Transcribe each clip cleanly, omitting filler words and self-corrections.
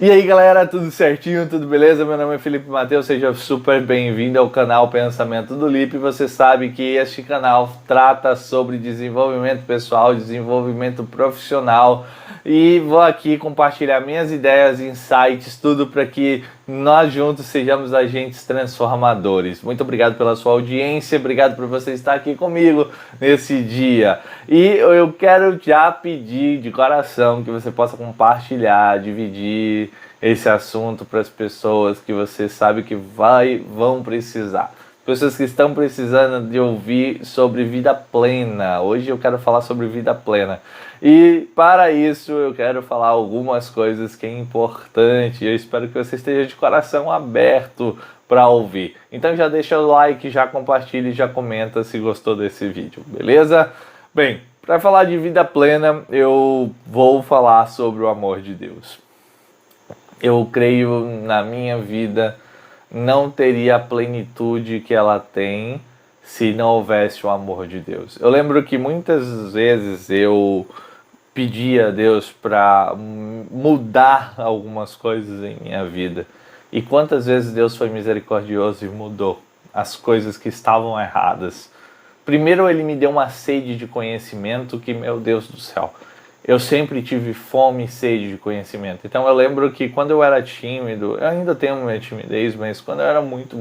E aí galera, tudo certinho, tudo beleza? Meu nome é Felipe Mateus, seja super bem-vindo ao canal Pensamento do Lipe. Você sabe que este canal trata sobre desenvolvimento pessoal, desenvolvimento profissional e vou aqui compartilhar minhas ideias, insights, tudo para que nós juntos sejamos agentes transformadores. Muito obrigado pela sua audiência, obrigado por você estar aqui comigo nesse dia. E eu quero já pedir de coração que você possa compartilhar, dividir esse assunto para as pessoas que você sabe que vão precisar. Pessoas que estão precisando de ouvir sobre vida plena. Hoje eu quero falar sobre vida plena. E para isso eu quero falar algumas coisas que é importante. Eu espero que você esteja de coração aberto para ouvir. Então já deixa o like, já compartilha e já comenta se gostou desse vídeo, beleza? Bem, para falar de vida plena, eu vou falar sobre o amor de Deus. Eu creio na minha vida não teria a plenitude que ela tem se não houvesse o amor de Deus. Eu lembro que muitas vezes eu pedia a Deus para mudar algumas coisas em minha vida. E quantas vezes Deus foi misericordioso e mudou as coisas que estavam erradas. Primeiro ele me deu uma sede de conhecimento que, meu Deus do céu, eu sempre tive fome e sede de conhecimento. Então eu lembro que quando eu era tímido, eu ainda tenho minha timidez, mas quando eu era muito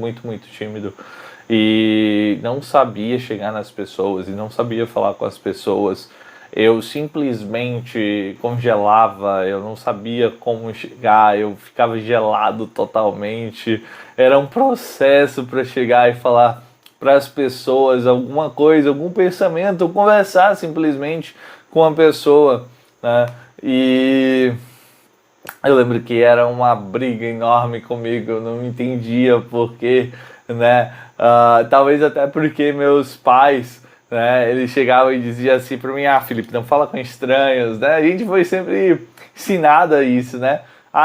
tímido e não sabia chegar nas pessoas e não sabia falar com as pessoas, eu simplesmente congelava, eu não sabia como chegar, eu ficava gelado totalmente. Era um processo para chegar e falar para as pessoas alguma coisa, algum pensamento, ou conversar simplesmente com a pessoa, né? E eu lembro que era uma briga enorme comigo, eu não entendia porquê, né? Talvez até porque meus pais, né, eles chegavam e diziam assim para mim: Felipe, não fala com estranhos, né? A gente foi sempre ensinado a isso, né?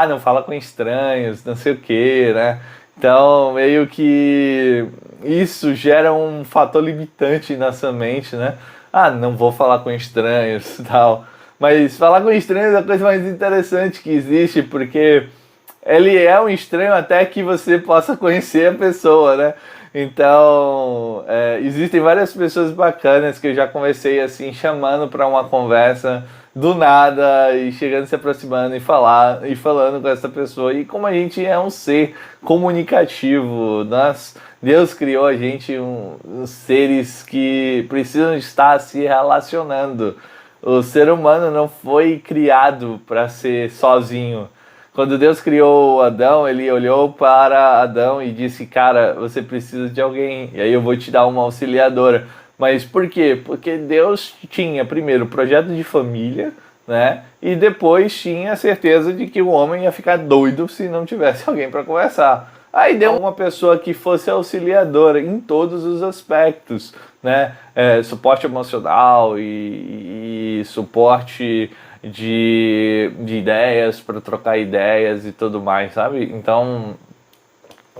Não fala com estranhos, não sei o que, né? Então, meio que isso gera um fator limitante na sua mente, né? Não vou falar com estranhos e tal. Mas falar com estranhos é a coisa mais interessante que existe, porque ele é um estranho até que você possa conhecer a pessoa, né? Então, existem várias pessoas bacanas que eu já conversei assim, chamando para uma conversa do nada e chegando, se aproximando e falando com essa pessoa. E como a gente é um ser comunicativo, Deus criou a gente uns seres que precisam estar se relacionando. O ser humano não foi criado para ser sozinho. Quando Deus criou Adão, ele olhou para Adão e disse: cara, você precisa de alguém, e aí eu vou te dar uma auxiliadora. Mas por quê? Porque Deus tinha primeiro o projeto de família, né? E depois tinha a certeza de que o homem ia ficar doido se não tivesse alguém para conversar. Aí deu uma pessoa que fosse auxiliadora em todos os aspectos, né? Suporte emocional e suporte de ideias, para trocar ideias e tudo mais, sabe? Então,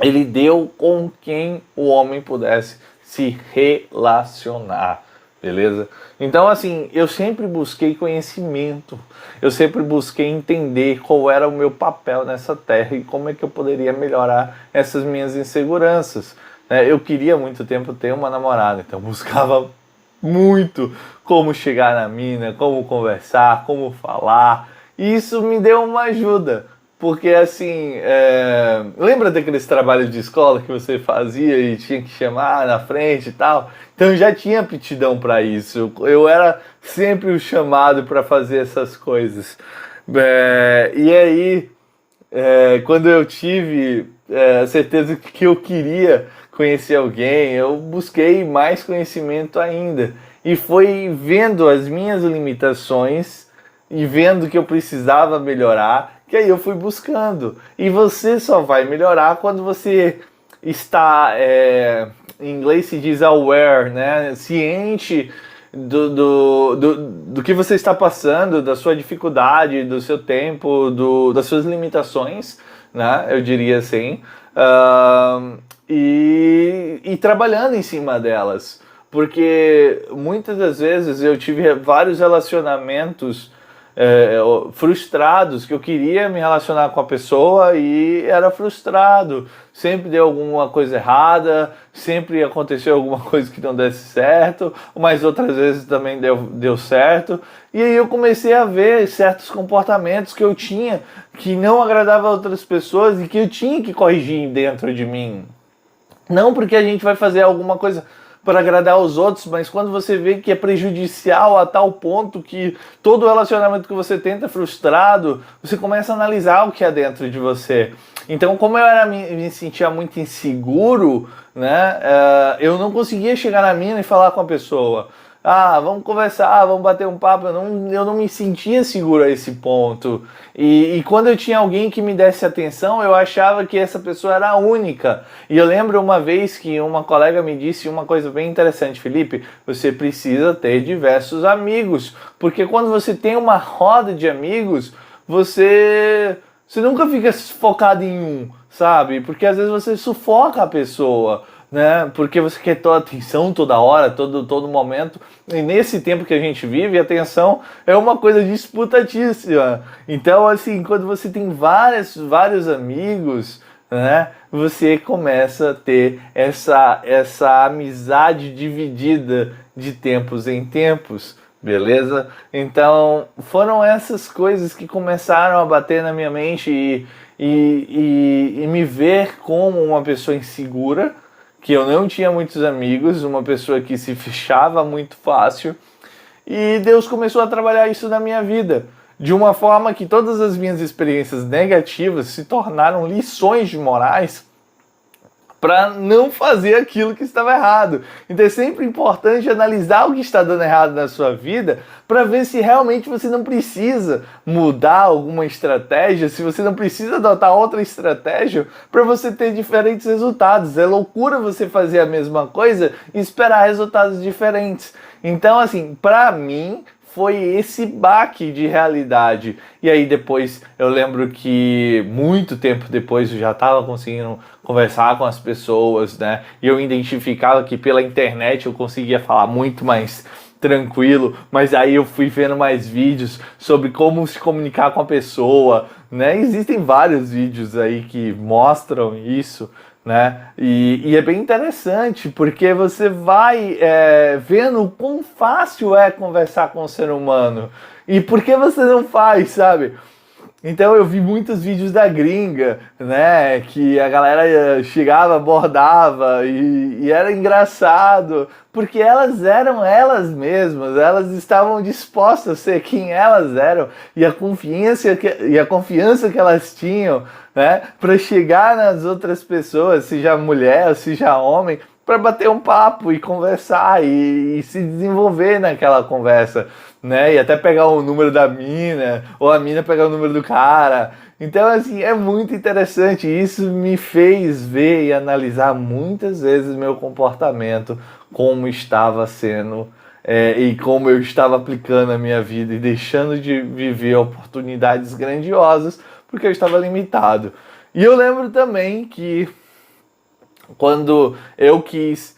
ele deu com quem o homem pudesse se relacionar, beleza? Então, assim, eu sempre busquei conhecimento, eu sempre busquei entender qual era o meu papel nessa terra e como é que eu poderia melhorar essas minhas inseguranças. Eu queria há muito tempo ter uma namorada, então buscava muito como chegar na mina, como conversar, como falar. E isso me deu uma ajuda. Porque assim, lembra daqueles trabalhos de escola que você fazia e tinha que chamar na frente e tal? Então eu já tinha aptidão para isso. Eu era sempre o chamado para fazer essas coisas. E aí, quando eu tive a certeza que eu queria conhecer alguém, eu busquei mais conhecimento ainda. E foi vendo as minhas limitações e vendo que eu precisava melhorar, que aí eu fui buscando. E você só vai melhorar quando você está, em inglês se diz aware, né? Ciente do que você está passando, da sua dificuldade, do seu tempo, das suas limitações, né? Eu diria assim. E trabalhando em cima delas. Porque muitas das vezes eu tive vários relacionamentos frustrados, que eu queria me relacionar com a pessoa e era frustrado. Sempre deu alguma coisa errada, sempre aconteceu alguma coisa que não desse certo, mas outras vezes também deu certo. E aí eu comecei a ver certos comportamentos que eu tinha que não agradavam a outras pessoas e que eu tinha que corrigir dentro de mim. Não porque a gente vai fazer alguma coisa para agradar os outros, mas quando você vê que é prejudicial a tal ponto que todo relacionamento que você tenta é frustrado, você começa a analisar o que é dentro de você. Então, como eu me sentia muito inseguro, né, eu não conseguia chegar na mina e falar com a pessoa. Ah, vamos conversar, vamos bater um papo. Eu não me sentia seguro a esse ponto. E quando eu tinha alguém que me desse atenção, eu achava que essa pessoa era a única. E eu lembro uma vez que uma colega me disse uma coisa bem interessante: Felipe, você precisa ter diversos amigos. Porque quando você tem uma roda de amigos, você nunca fica focado em um, sabe? Porque às vezes você sufoca a pessoa, né? Porque você quer toda a atenção toda hora, todo momento. E nesse tempo que a gente vive, a atenção é uma coisa disputatíssima. Então, assim, quando você tem vários amigos, né, você começa a ter essa amizade dividida de tempos em tempos, beleza? Então, foram essas coisas que começaram a bater na minha mente e me ver como uma pessoa insegura, que eu não tinha muitos amigos, uma pessoa que se fechava muito fácil, e Deus começou a trabalhar isso na minha vida, de uma forma que todas as minhas experiências negativas se tornaram lições de morais para não fazer aquilo que estava errado. Então é sempre importante analisar o que está dando errado na sua vida para ver se realmente você não precisa mudar alguma estratégia, se você não precisa adotar outra estratégia para você ter diferentes resultados. É loucura você fazer a mesma coisa e esperar resultados diferentes. Então, assim, para mim, foi esse baque de realidade. E aí depois eu lembro que muito tempo depois eu já estava conseguindo conversar com as pessoas, né? E eu identificava que pela internet eu conseguia falar muito mais tranquilo, mas aí eu fui vendo mais vídeos sobre como se comunicar com a pessoa, né? Existem vários vídeos aí que mostram isso, né? E é bem interessante, porque você vai vendo o quão fácil é conversar com o ser humano. E por que você não faz, sabe? Então eu vi muitos vídeos da gringa, né? Que a galera chegava, abordava e era engraçado, porque elas eram elas mesmas, elas estavam dispostas a ser quem elas eram e a confiança que elas tinham, né? Para chegar nas outras pessoas, seja mulher ou seja homem, para bater um papo e conversar e se desenvolver naquela conversa, né? E até pegar o número da mina, ou a mina pegar o número do cara. Então, assim, é muito interessante. Isso me fez ver e analisar muitas vezes meu comportamento, como estava sendo e como eu estava aplicando a minha vida e deixando de viver oportunidades grandiosas porque eu estava limitado. E eu lembro também que quando eu quis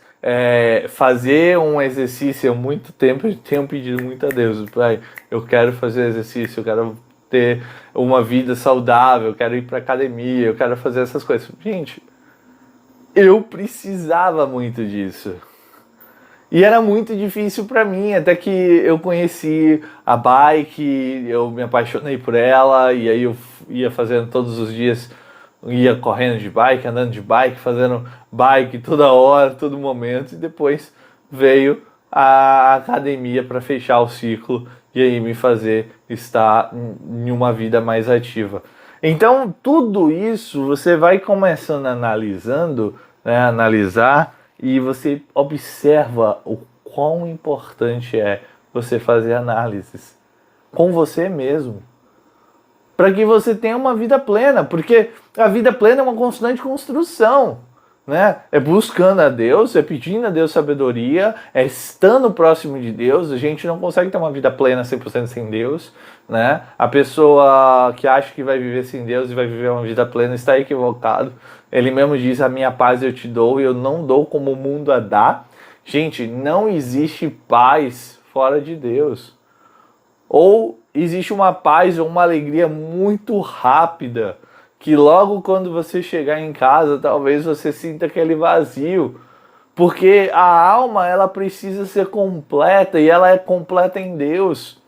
fazer um exercício há muito tempo, eu tenho pedido muito a Deus: Pai, eu quero fazer exercício, eu quero ter uma vida saudável, eu quero ir para academia, eu quero fazer essas coisas. Gente, eu precisava muito disso. E era muito difícil para mim, até que eu conheci a bike, eu me apaixonei por ela, e aí eu ia fazendo todos os dias, ia correndo de bike, andando de bike, fazendo bike toda hora, todo momento, e depois veio a academia para fechar o ciclo e aí me fazer estar em uma vida mais ativa. Então tudo isso você vai começando analisando, né, analisar, e você observa o quão importante é você fazer análises com você mesmo, para que você tenha uma vida plena, porque a vida plena é uma constante construção, né? É buscando a Deus, é pedindo a Deus sabedoria, é estando próximo de Deus. A gente não consegue ter uma vida plena 100% sem Deus, né? A pessoa que acha que vai viver sem Deus e vai viver uma vida plena está equivocado. Ele mesmo diz: a minha paz eu te dou e eu não dou como o mundo a dá. Gente, não existe paz fora de Deus. Ou existe uma paz ou uma alegria muito rápida, que logo quando você chegar em casa, talvez você sinta aquele vazio, porque a alma ela precisa ser completa e ela é completa em Deus.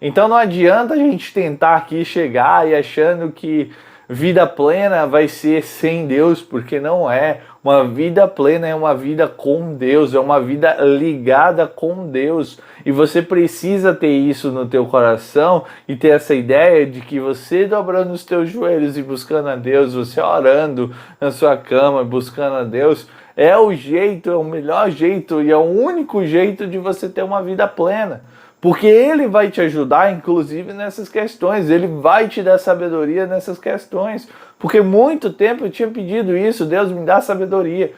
Então não adianta a gente tentar aqui chegar e achando que vida plena vai ser sem Deus, porque não é. Uma vida plena é uma vida com Deus, é uma vida ligada com Deus. E você precisa ter isso no teu coração e ter essa ideia de que você dobrando os teus joelhos e buscando a Deus, você orando na sua cama, buscando a Deus, é o jeito, é o melhor jeito e é o único jeito de você ter uma vida plena. Porque ele vai te ajudar, inclusive, nessas questões. Ele vai te dar sabedoria nessas questões. Porque muito tempo eu tinha pedido isso, Deus me dá sabedoria.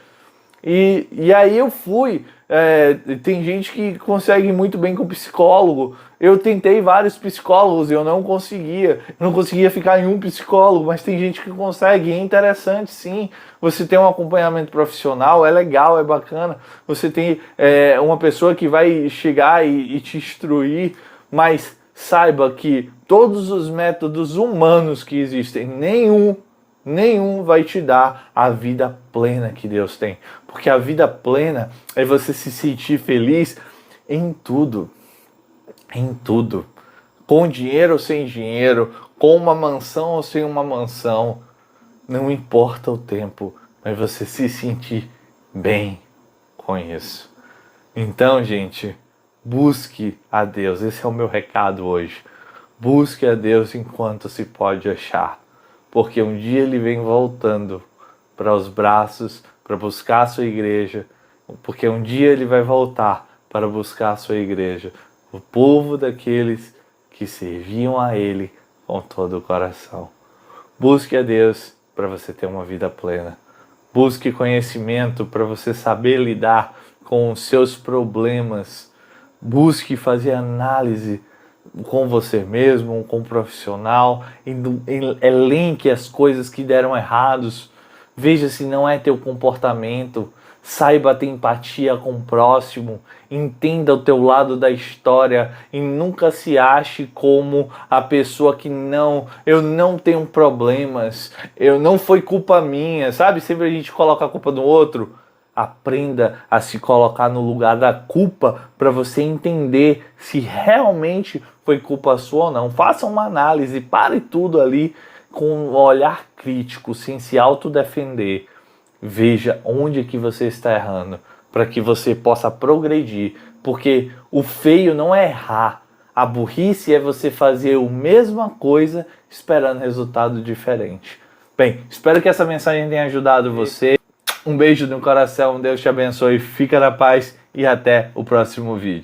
E aí eu fui. Tem gente que consegue muito bem com psicólogo. Eu tentei vários psicólogos e eu não conseguia. Eu não conseguia ficar em um psicólogo, mas tem gente que consegue. E é interessante, sim. Você tem um acompanhamento profissional, é legal, é bacana. Você tem uma pessoa que vai chegar e te instruir, mas saiba que todos os métodos humanos que existem, nenhum vai te dar a vida plena que Deus tem. Porque a vida plena é você se sentir feliz em tudo. Em tudo. Com dinheiro ou sem dinheiro, com uma mansão ou sem uma mansão. Não importa o tempo, mas você se sentir bem com isso. Então, gente, busque a Deus. Esse é o meu recado hoje. Busque a Deus enquanto se pode achar. Porque um dia ele vem voltando para os braços, para buscar a sua igreja. Porque um dia ele vai voltar para buscar a sua igreja. O povo daqueles que serviam a ele com todo o coração. Busque a Deus para você ter uma vida plena. Busque conhecimento para você saber lidar com os seus problemas. Busque fazer análise com você mesmo, com o profissional, elenque as coisas que deram errados, veja se não é teu comportamento, saiba ter empatia com o próximo, entenda o teu lado da história e nunca se ache como a pessoa que eu não tenho problemas, não foi culpa minha, sabe? Sempre a gente coloca a culpa no outro. Aprenda a se colocar no lugar da culpa para você entender se realmente foi culpa sua ou não. Faça uma análise, pare tudo ali com um olhar crítico, sem se autodefender. Veja onde que você está errando, para que você possa progredir. Porque o feio não é errar. A burrice é você fazer a mesma coisa esperando resultado diferente. Bem, espero que essa mensagem tenha ajudado você. Um beijo no coração, Deus te abençoe, fica na paz e até o próximo vídeo.